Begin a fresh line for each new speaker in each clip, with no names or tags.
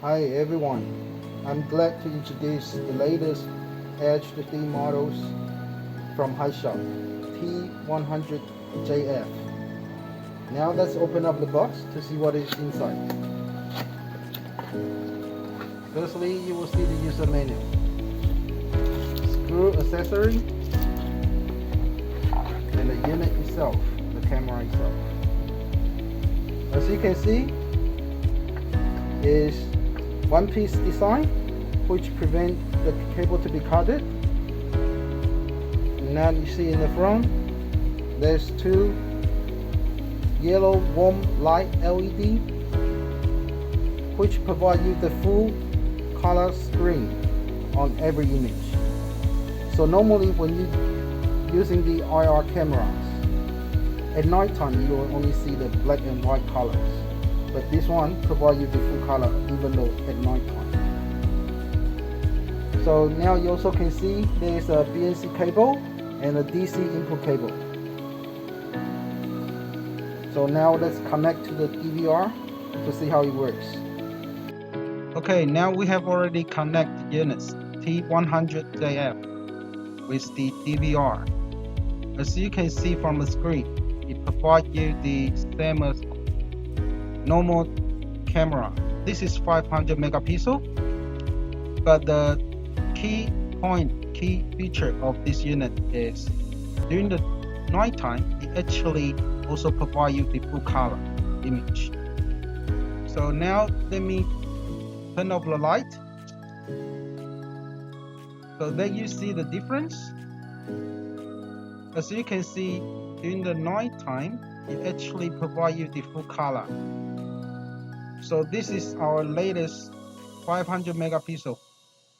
Hi everyone, I'm glad to introduce the latest HD models from Shop T100JF. Now let's open up the box to see what is inside. Firstly, you will see the user manual, screw accessory, and the unit itself, the camera itself. As you can see, is one-piece design which prevent the cable to be cutted. And now you see in the front there's two yellow warm light LED which provide you the full color screen on every image. So normally when you using the IR cameras at night time, you will only see the black and white colors, but this one provides you the full color even though at night time. So now you also can see there is a BNC cable and a DC input cable. So now let's connect to the DVR to see how it works. Okay, now we have already connected units T100JF with the DVR. As you can see from the screen, it provides you the same as normal camera. This is 500 megapixel, but the key feature of this unit is during the nighttime it actually also provides you the full color image. So now let me turn off the light. So then you see the difference. As you can see, during the night time, it actually provides you the full color. So this is our latest 500 megapixel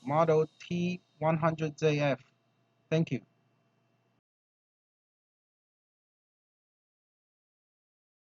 model T100JF. Thank you.